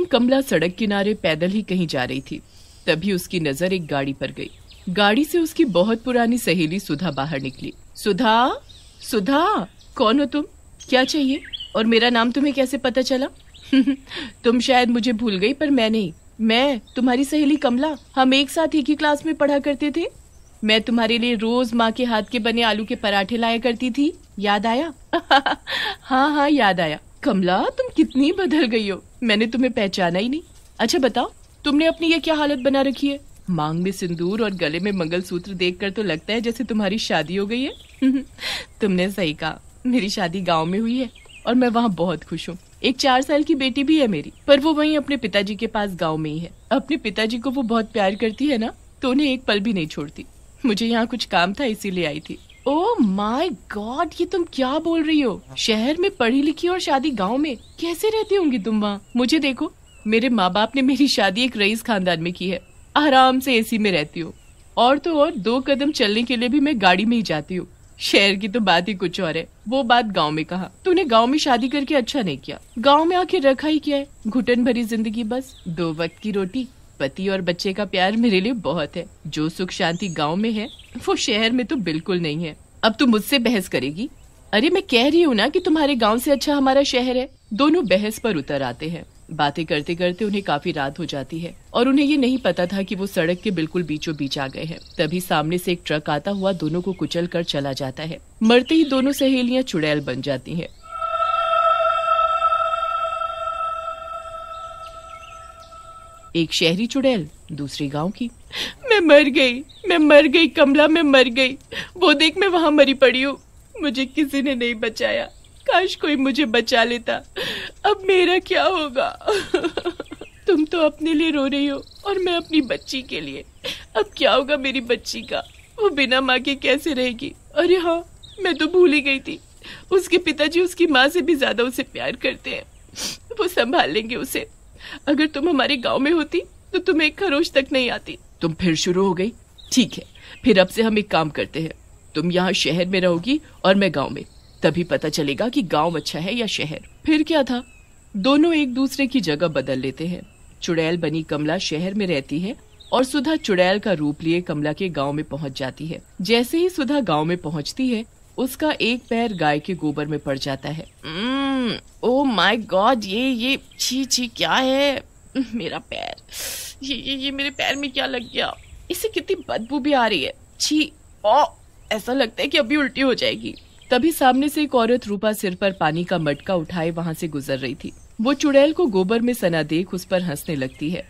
कमला सड़क किनारे पैदल ही कहीं जा रही थी, तभी उसकी नजर एक गाड़ी पर गई। गाड़ी से उसकी बहुत पुरानी सहेली सुधा बाहर निकली। सुधा, सुधा, कौन हो तुम? क्या चाहिए? और मेरा नाम तुम्हें कैसे पता चला? तुम शायद मुझे भूल गई, पर मैं नहीं। मैं तुम्हारी सहेली कमला। हम एक साथ एक ही क्लास में पढ़ा करते थे। मैं तुम्हारे लिए रोज माँ के हाथ के बने आलू के पराठे लाया करती थी। याद आया? हाँ हाँ, याद आया। कमला, तुम कितनी बदल गई हो, मैंने तुम्हें पहचाना ही नहीं। अच्छा बताओ, तुमने अपनी ये क्या हालत बना रखी है? मांग में सिंदूर और गले में मंगलसूत्र देखकर तो लगता है जैसे तुम्हारी शादी हो गई है। तुमने सही कहा, मेरी शादी गांव में हुई है और मैं वहाँ बहुत खुश हूँ। एक 4 साल की बेटी भी है मेरी, पर वो वहीं अपने पिताजी के पास गांव में ही है। अपने पिताजी को वो बहुत प्यार करती है ना, तो उन्हें एक पल भी नहीं छोड़ती। मुझे यहाँ कुछ काम था, इसीलिए आई थी। ओह माय गॉड, ये तुम क्या बोल रही हो? शहर में पढ़ी लिखी और शादी गांव में, कैसे रहती होंगी तुम वहाँ? मुझे देखो, मेरे माँ बाप ने मेरी शादी एक रईस खानदान में की है। आराम से एसी में रहती हूँ, और तो और 2 कदम चलने के लिए भी मैं गाड़ी में ही जाती हूँ। शहर की तो बात ही कुछ और है, वो बात गांव में कहा। तूने गांव में शादी करके अच्छा नहीं किया। गांव में आके रखा ही क्या है? घुटन भरी जिंदगी, बस 2 वक्त की रोटी, पति और बच्चे का प्यार मेरे लिए बहुत है। जो सुख शांति गांव में है वो शहर में तो बिल्कुल नहीं है। अब तू मुझसे बहस करेगी? अरे मैं कह रही हूँ ना कि तुम्हारे गांव से अच्छा हमारा शहर है। दोनों बहस पर उतर आते हैं। बातें करते करते उन्हें काफी रात हो जाती है और उन्हें ये नहीं पता था कि वो सड़क के बिल्कुल बीचों बीच आ गए हैं। तभी सामने से एक ट्रक आता हुआ दोनों को कुचल कर चला जाता है। मरते ही दोनों सहेलियां चुड़ैल बन जाती हैं। एक शहरी चुड़ैल, दूसरी गांव की। मैं मर गई कमला, मैं मर गई। वो देख, मैं वहां मरी पड़ी हूँ। मुझे किसी ने नहीं बचाया। काश कोई मुझे बचा लेता। अब मेरा क्या होगा? तुम तो अपने लिए रो रही हो और मैं अपनी बच्ची के लिए। अब क्या होगा मेरी बच्ची का? वो बिना माँ के कैसे रहेगी? अरे हाँ, मैं तो भूल ही गई थी। उसके पिताजी उसकी माँ से भी ज्यादा उसे प्यार करते हैं। वो संभाल लेंगे उसे। अगर तुम हमारे गांव में होती तो तुम्हें एक खरोच तक नहीं आती। तुम फिर शुरू हो गई। ठीक है, फिर अब से हम एक काम करते हैं। तुम यहाँ शहर में रहोगी और मैं गांव में, तभी पता चलेगा कि गांव अच्छा है या शहर। फिर क्या था, दोनों एक दूसरे की जगह बदल लेते हैं। चुड़ैल बनी कमला शहर में रहती है और सुधा चुड़ैल का रूप लिए कमला के गांव में पहुंच जाती है। जैसे ही सुधा गांव में पहुंचती है, उसका एक पैर गाय के गोबर में पड़ जाता है। ओह माय गॉड, ये छी क्या है? मेरा पैर, ये मेरे पैर में क्या लग गया? इससे कितनी बदबू भी आ रही है। छी, ऐसा लगता है कि अभी उल्टी हो जाएगी। तभी सामने से एक औरत रूपा सिर पर पानी का मटका उठाए वहाँ से गुजर रही थी। वो चुड़ैल को गोबर में सना देख उस पर हंसने लगती है।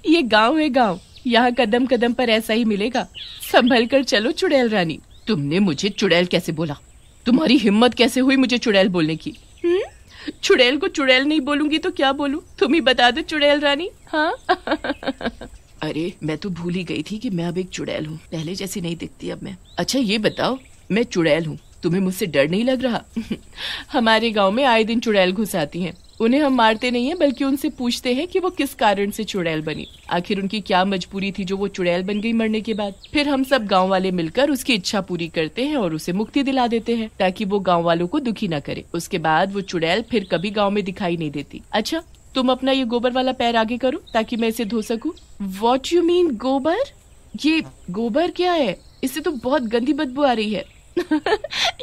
ये गांव है गांव, यहाँ कदम कदम पर ऐसा ही मिलेगा। संभल कर चलो चुड़ैल रानी। तुमने मुझे चुड़ैल कैसे बोला? तुम्हारी हिम्मत कैसे हुई मुझे चुड़ैल बोलने की? चुड़ैल को चुड़ैल नहीं बोलूंगी तो क्या बोलूं? तुम ही बता दो चुड़ैल रानी। हाँ। अरे मैं तो भूल ही गई थी कि मैं अब एक चुड़ैल हूँ। पहले जैसी नहीं दिखती अब मैं। अच्छा ये बताओ, मैं चुड़ैल हूँ, तुम्हें मुझसे डर नहीं लग रहा? हमारे गांव में आए दिन चुड़ैल घुस आती हैं। उन्हें हम मारते नहीं हैं, बल्कि उनसे पूछते हैं कि वो किस कारण से चुड़ैल बनी। आखिर उनकी क्या मजबूरी थी जो वो चुड़ैल बन गई मरने के बाद। फिर हम सब गांव वाले मिलकर उसकी इच्छा पूरी करते हैं और उसे मुक्ति दिला देते हैं, ताकि वो गांव वालों को दुखी न करे। उसके बाद वो चुड़ैल फिर कभी गाँव में दिखाई नहीं देती। अच्छा, तुम अपना ये गोबर वाला पैर आगे करो ताकि मैं इसे धो सकूं। What you mean गोबर? ये गोबर क्या है? इससे तो बहुत गंदी बदबू आ रही है।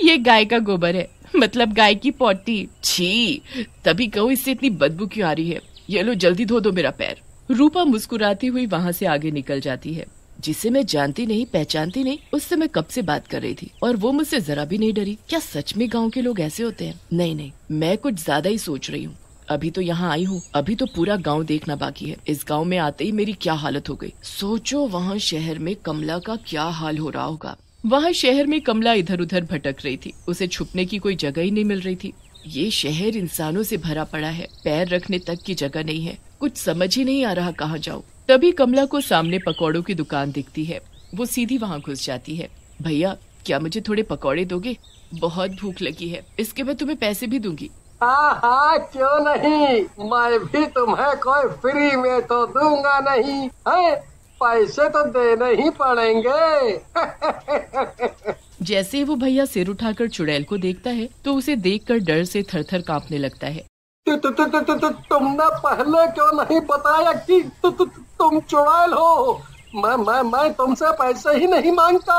ये गाय का गोबर है, मतलब गाय की पोटी। छी, तभी कहो इससे इतनी बदबू क्यों आ रही है। ये लो जल्दी धो दो मेरा पैर। रूपा मुस्कुराती हुई वहाँ से आगे निकल जाती है। जिसे मैं जानती नहीं पहचानती नहीं, उससे मैं कब से बात कर रही थी और वो मुझसे जरा भी नहीं डरी। क्या सच में गाँव के लोग ऐसे होते हैं? नहीं, मैं कुछ ज्यादा ही सोच रही हूँ। अभी तो यहाँ आई हूँ, अभी तो पूरा गांव देखना बाकी है। इस गांव में आते ही मेरी क्या हालत हो गई। सोचो वहाँ शहर में कमला का क्या हाल हो रहा होगा। वहाँ शहर में कमला इधर उधर भटक रही थी। उसे छुपने की कोई जगह ही नहीं मिल रही थी। ये शहर इंसानों से भरा पड़ा है, पैर रखने तक की जगह नहीं है। कुछ समझ ही नहीं आ रहा कहाँ जाऊँ। तभी कमला को सामने पकौड़ों की दुकान दिखती है। वो सीधी वहाँ घुस जाती है। भैया, क्या मुझे थोड़े पकौड़े दोगे? बहुत भूख लगी है, इसके मैं तुम्हें पैसे भी दूंगी। हाँ, क्यों नहीं। मैं भी तुम्हें कोई फ्री में तो दूंगा नहीं है, पैसे तो देने ही पड़ेंगे। जैसे ही वो भैया सिर उठाकर चुड़ैल को देखता है तो उसे देखकर डर से थरथर कांपने लगता है। तुमने पहले क्यों नहीं बताया कि तुम चुड़ैल हो? मैं तुमसे पैसे ही नहीं मांगता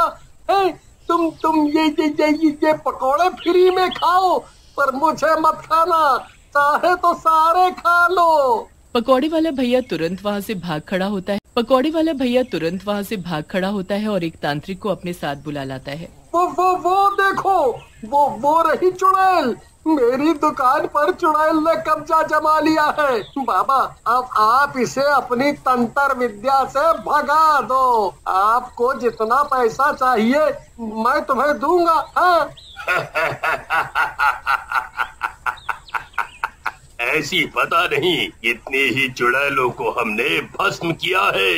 है। तुम ये पकोड़े फ्री में खाओ, पर मुझे मत खाना, चाहे तो सारे खा लो। पकौड़े वाला भैया तुरंत वहाँ से भाग खड़ा होता है। पकौड़े वाला भैया तुरंत वहाँ से भाग खड़ा होता है और एक तांत्रिक को अपने साथ बुला लाता है। वो देखो, वो रही चुड़ैल। मेरी दुकान पर चुड़ैल ने कब्जा जमा लिया है। बाबा, अब आप इसे अपनी तंत्र विद्या से भगा दो। आपको जितना पैसा चाहिए मैं तुम्हें दूंगा। हाँ? ऐसी पता नहीं कितनी ही चुड़ैलों को हमने भस्म किया है।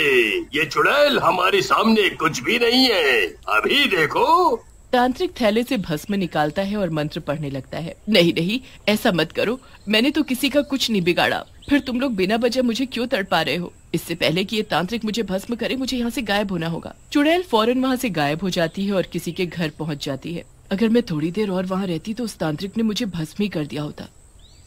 ये चुड़ैल हमारे सामने कुछ भी नहीं है, अभी देखो। तांत्रिक थैले से भस्म निकालता है और मंत्र पढ़ने लगता है। नहीं नहीं, ऐसा मत करो, मैंने तो किसी का कुछ नहीं बिगाड़ा। फिर तुम लोग बिना वजह मुझे क्यों तड़पा रहे हो? इससे पहले कि ये तांत्रिक मुझे भस्म करे, मुझे यहाँ से गायब होना होगा। चुड़ैल फौरन वहाँ से गायब हो जाती है और किसी के घर पहुँच जाती है। अगर मैं थोड़ी देर और वहाँ रहती तो उस तांत्रिक ने मुझे भस्म ही कर दिया होता,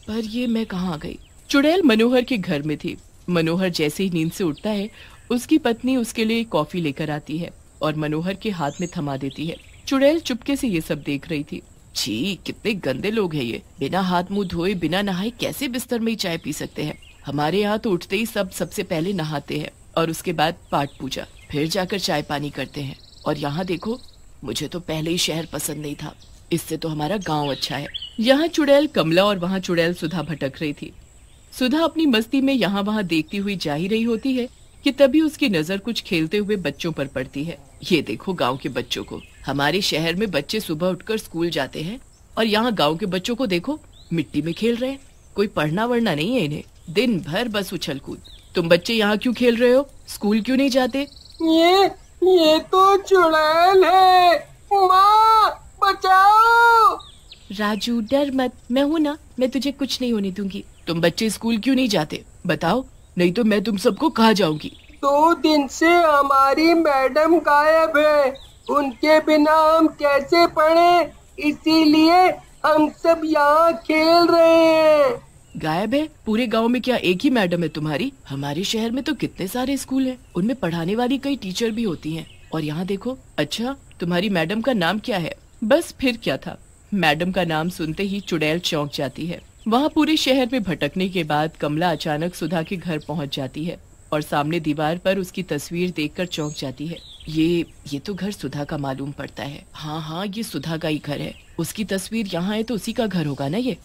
पर ये मैं कहाँ आ गई? चुड़ैल मनोहर के घर में थी। मनोहर जैसे ही नींद से उठता है, उसकी पत्नी उसके लिए कॉफी लेकर आती है और मनोहर के हाथ में थमा देती है। चुड़ैल चुपके से ये सब देख रही थी। छी, कितने गंदे लोग हैं ये, बिना हाथ मुंह धोए बिना नहाए कैसे बिस्तर में ही चाय पी सकते हैं? हमारे यहाँ तो उठते ही सबसे पहले नहाते हैं और उसके बाद पाठ पूजा, फिर जाकर चाय पानी करते हैं। और यहाँ देखो, मुझे तो पहले ही शहर पसंद नहीं था, इससे तो हमारा गांव अच्छा है। यहाँ चुड़ैल कमला और वहाँ चुड़ैल सुधा भटक रही थी। सुधा अपनी मस्ती में यहाँ वहाँ देखती हुई जा ही रही होती है कि तभी उसकी नजर कुछ खेलते हुए बच्चों पर पड़ती है। ये देखो गांव के बच्चों को। हमारे शहर में बच्चे सुबह उठकर स्कूल जाते हैं और यहाँ गांव के बच्चों को देखो, मिट्टी में खेल रहे हैं। कोई पढ़ना वढ़ना नहीं है इन्हें, दिन भर बस उछल कूद। तुम बच्चे यहाँ क्यों खेल रहे हो? स्कूल क्यों नहीं जाते? ये तो चुड़ैल है, माँ बचाओ। राजू डर मत, मैं हूँ ना, मैं तुझे कुछ नहीं होने दूंगी। तुम बच्चे स्कूल क्यों नहीं जाते बताओ, नहीं तो मैं तुम सबको कहा जाऊंगी। 2 दिन से हमारी मैडम गायब है, उनके बिना हम कैसे पढ़े, इसीलिए हम सब यहाँ खेल रहे हैं। गायब है? पूरे गांव में क्या एक ही मैडम है तुम्हारी? हमारे शहर में तो कितने सारे स्कूल हैं, उनमें पढ़ाने वाली कई टीचर भी होती हैं। और यहाँ देखो। अच्छा, तुम्हारी मैडम का नाम क्या है? बस फिर क्या था, मैडम का नाम सुनते ही चुड़ैल चौंक जाती है। वहाँ पूरे शहर में भटकने के बाद कमला अचानक सुधा के घर पहुँच जाती है और सामने दीवार पर उसकी तस्वीर देखकर चौंक जाती है। ये तो घर सुधा का मालूम पड़ता है। हाँ, ये सुधा का ही घर है। उसकी तस्वीर यहाँ है तो उसी का घर होगा ना ये।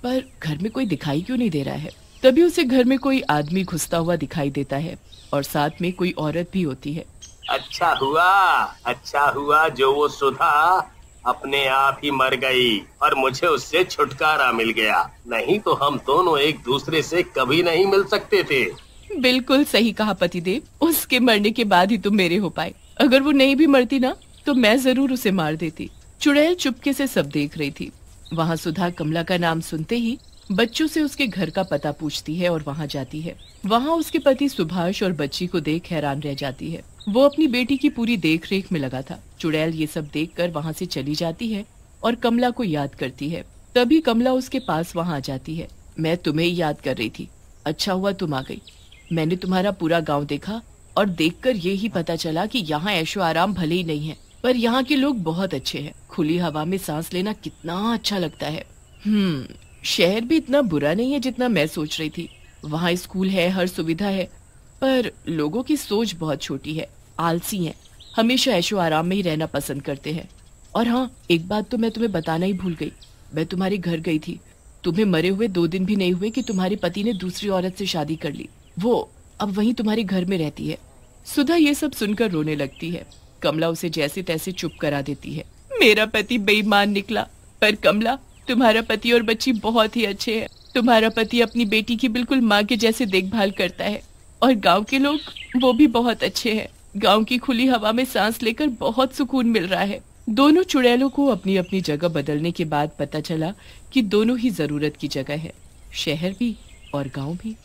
पर घर में कोई दिखाई क्यों नहीं दे रहा है? तभी उसे घर में कोई आदमी घुसता हुआ दिखाई देता है और साथ में कोई औरत भी होती है। अच्छा हुआ जो वो सुधा अपने आप ही मर गई और मुझे उससे छुटकारा मिल गया, नहीं तो हम दोनों एक दूसरे से कभी नहीं मिल सकते थे। बिल्कुल सही कहा पतिदेव, उसके मरने के बाद ही तुम मेरे हो पाए। अगर वो नहीं भी मरती ना तो मैं जरूर उसे मार देती। चुड़ैल चुपके से सब देख रही थी। वहाँ सुधा कमला का नाम सुनते ही बच्चों से उसके घर का पता पूछती है और वहाँ जाती है। वहाँ उसके पति सुभाष और बच्ची को देख हैरान रह जाती है। वो अपनी बेटी की पूरी देख रेख में लगा था। चुड़ैल ये सब देखकर वहाँ से चली जाती है और कमला को याद करती है। तभी कमला उसके पास वहाँ आ जाती है। मैं तुम्हें ही याद कर रही थी, अच्छा हुआ तुम आ गई। मैंने तुम्हारा पूरा गाँव देखा और देखकर ये ही पता चला कि यहाँ ऐशो आराम भले ही नहीं है, पर यहाँ के लोग बहुत अच्छे हैं। खुली हवा में सांस लेना कितना अच्छा लगता है। शहर भी इतना बुरा नहीं है जितना मैं सोच रही थी। वहाँ स्कूल है, हर सुविधा है, पर लोगों की सोच बहुत छोटी है, आलसी हैं, हमेशा ऐशो आराम में ही रहना पसंद करते हैं। और हाँ, एक बात तो मैं तुम्हें बताना ही भूल गई, मैं तुम्हारे घर गई थी। तुम्हें मरे हुए 2 दिन भी नहीं हुए कि तुम्हारे पति ने दूसरी औरत से शादी कर ली। वो अब वहीं तुम्हारे घर में रहती है। सुधा ये सब सुनकर रोने लगती है। कमला उसे जैसे तैसे चुप करा देती है। मेरा पति बेईमान निकला, पर कमला तुम्हारा पति और बच्ची बहुत ही अच्छे हैं। तुम्हारा पति अपनी बेटी की बिल्कुल माँ के जैसे देखभाल करता है और गांव के लोग वो भी बहुत अच्छे हैं। गांव की खुली हवा में सांस लेकर बहुत सुकून मिल रहा है। दोनों चुड़ैलों को अपनी अपनी जगह बदलने के बाद पता चला कि दोनों ही जरूरत की जगह है, शहर भी और गांव भी।